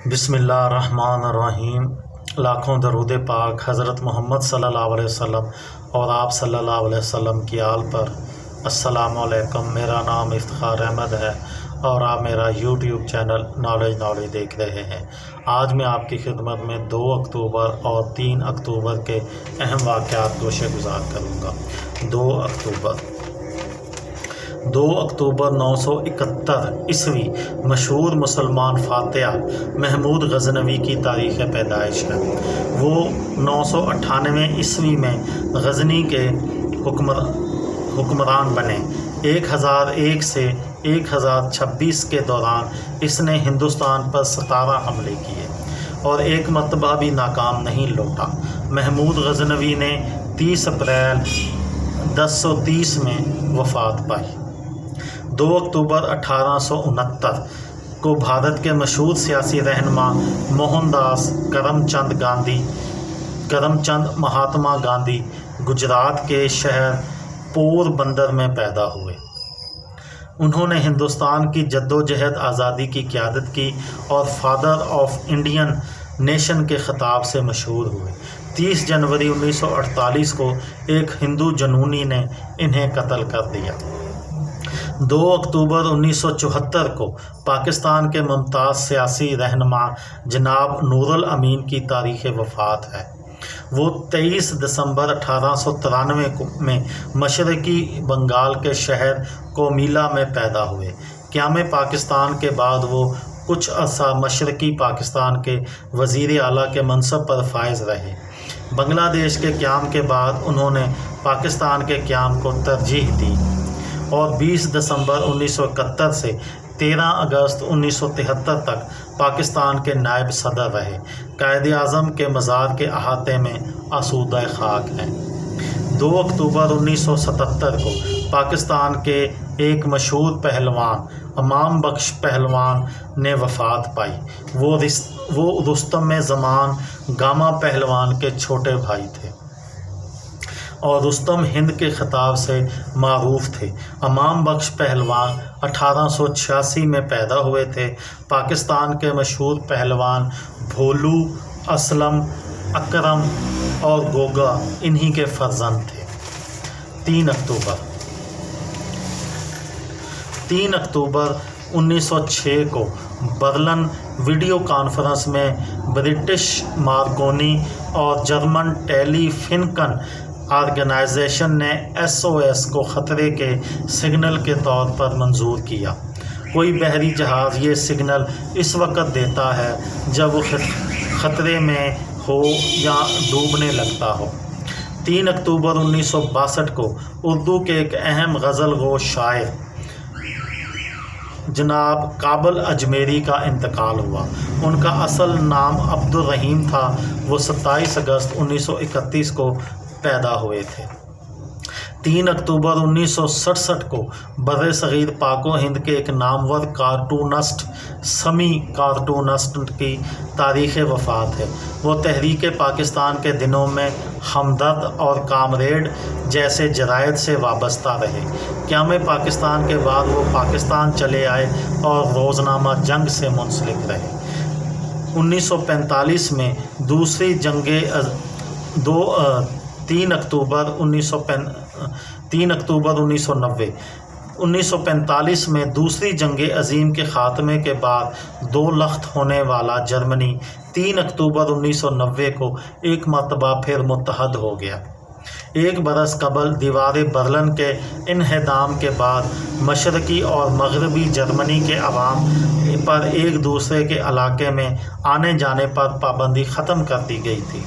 بسم اللہ الرحمن الرحیم۔ لاکھوں درود پاک حضرت محمد صلی اللہ علیہ وسلم اور آپ صلی اللہ علیہ وسلم کی آل پر۔ السلام علیکم، میرا نام افتخار احمد ہے اور آپ میرا یوٹیوب چینل نالج دیکھ رہے ہیں۔ آج میں آپ کی خدمت میں 2 اکتوبر اور 3 اکتوبر کے اہم واقعات گوشے گزار کروں گا۔ 2 اکتوبر 971 عیسوی مشہور مسلمان فاتح محمود غزنوی کی تاریخ پیدائش ہے۔ وہ 998 عیسوی میں غزنی کے حکمران بنے۔ 1001 سے 1026 کے دوران اس نے ہندوستان پر 17 حملے کیے اور ایک مرتبہ بھی ناکام نہیں لوٹا۔ محمود غزنوی نے 30 اپریل 1030 میں وفات پائی۔ 2 اکتوبر 1869 کو بھارت کے مشہور سیاسی رہنما موہن داس کرم چند مہاتما گاندھی گجرات کے شہر پور بندر میں پیدا ہوئے۔ انہوں نے ہندوستان کی جدوجہد آزادی کی قیادت کی اور فادر آف انڈین نیشن کے خطاب سے مشہور ہوئے۔ 30 جنوری 1948 کو ایک ہندو جنونی نے انہیں قتل کر دیا۔ 2 اکتوبر 1974 کو پاکستان کے ممتاز سیاسی رہنما جناب نور الامین کی تاریخ وفات ہے۔ وہ 23 دسمبر 1893 میں مشرقی بنگال کے شہر کومیلا میں پیدا ہوئے۔ قیام پاکستان کے بعد وہ کچھ عرصہ مشرقی پاکستان کے وزیر اعلیٰ کے منصب پر فائز رہے۔ بنگلہ دیش کے قیام کے بعد انہوں نے پاکستان کے قیام کو ترجیح دی اور 20 دسمبر 1971 سے 13 اگست 1973 تک پاکستان کے نائب صدر رہے۔ قائد اعظم کے مزار کے احاطے میں آسودہ خاک ہیں۔ 2 اکتوبر 1977 کو پاکستان کے ایک مشہور پہلوان امام بخش پہلوان نے وفات پائی۔ وہ رستم زمان گاما پہلوان کے چھوٹے بھائی تھے اور رستم ہند کے خطاب سے معروف تھے۔ امام بخش پہلوان 1886 میں پیدا ہوئے تھے۔ پاکستان کے مشہور پہلوان بھولو، اسلم، اکرم اور گوگا انہی کے فرزند تھے۔ 3 اکتوبر 1906 کو برلن ویڈیو کانفرنس میں برٹش مارکونی اور جرمن ٹیلی فنکن آرگنائزیشن نے SOS کو خطرے کے سگنل کے طور پر منظور کیا۔ کوئی بحری جہاز یہ سگنل اس وقت دیتا ہے جب وہ خطرے میں ہو یا ڈوبنے لگتا ہو۔ 3 اکتوبر 1962 کو اردو کے ایک اہم غزل گو شاعر جناب کابل اجمیری کا انتقال ہوا۔ ان کا اصل نام عبدالرحیم تھا۔ وہ 27 اگست 1931 کو پیدا ہوئے تھے۔ 3 اکتوبر 1967 کو بر صغیر پاک و ہند کے ایک نامور کارٹونسٹ سمی کارٹونسٹ کی تاریخ وفات ہے۔ وہ تحریک پاکستان کے دنوں میں ہمدرد اور کامریڈ جیسے جرائد سے وابستہ رہے۔ قیام پاکستان کے بعد وہ پاکستان چلے آئے اور روزنامہ جنگ سے منسلک رہے۔ 1945 میں 3 اکتوبر 1990 1945 میں دوسری جنگ عظیم کے خاتمے کے بعد 2 لخت ہونے والا جرمنی 3 اکتوبر 1990 کو ایک مرتبہ پھر متحد ہو گیا۔ 1 برس قبل دیوار برلن کے انہدام کے بعد مشرقی اور مغربی جرمنی کے عوام پر ایک دوسرے کے علاقے میں آنے جانے پر پابندی ختم کر دی گئی تھی۔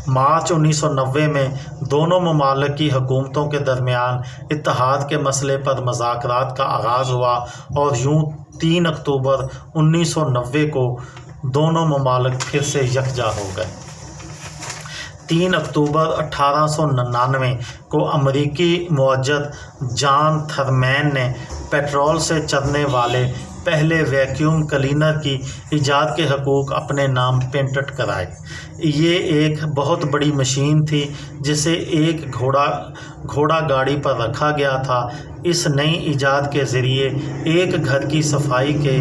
مارچ 1990 میں دونوں ممالک کی حکومتوں کے درمیان اتحاد کے مسئلے پر مذاکرات کا آغاز ہوا اور یوں 3 اکتوبر 1990 کو دونوں ممالک پھر سے یکجا ہو گئے۔ 3 اکتوبر 1899 کو امریکی معجد جان تھرمین نے پیٹرول سے چلنے والے پہلے ویکیوم کلینر کی ایجاد کے حقوق اپنے نام پینٹٹ کرائے۔ یہ ایک بہت بڑی مشین تھی جسے ایک گھوڑا گاڑی پر رکھا گیا تھا۔ اس نئی ایجاد کے ذریعے ایک گھر کی صفائی کے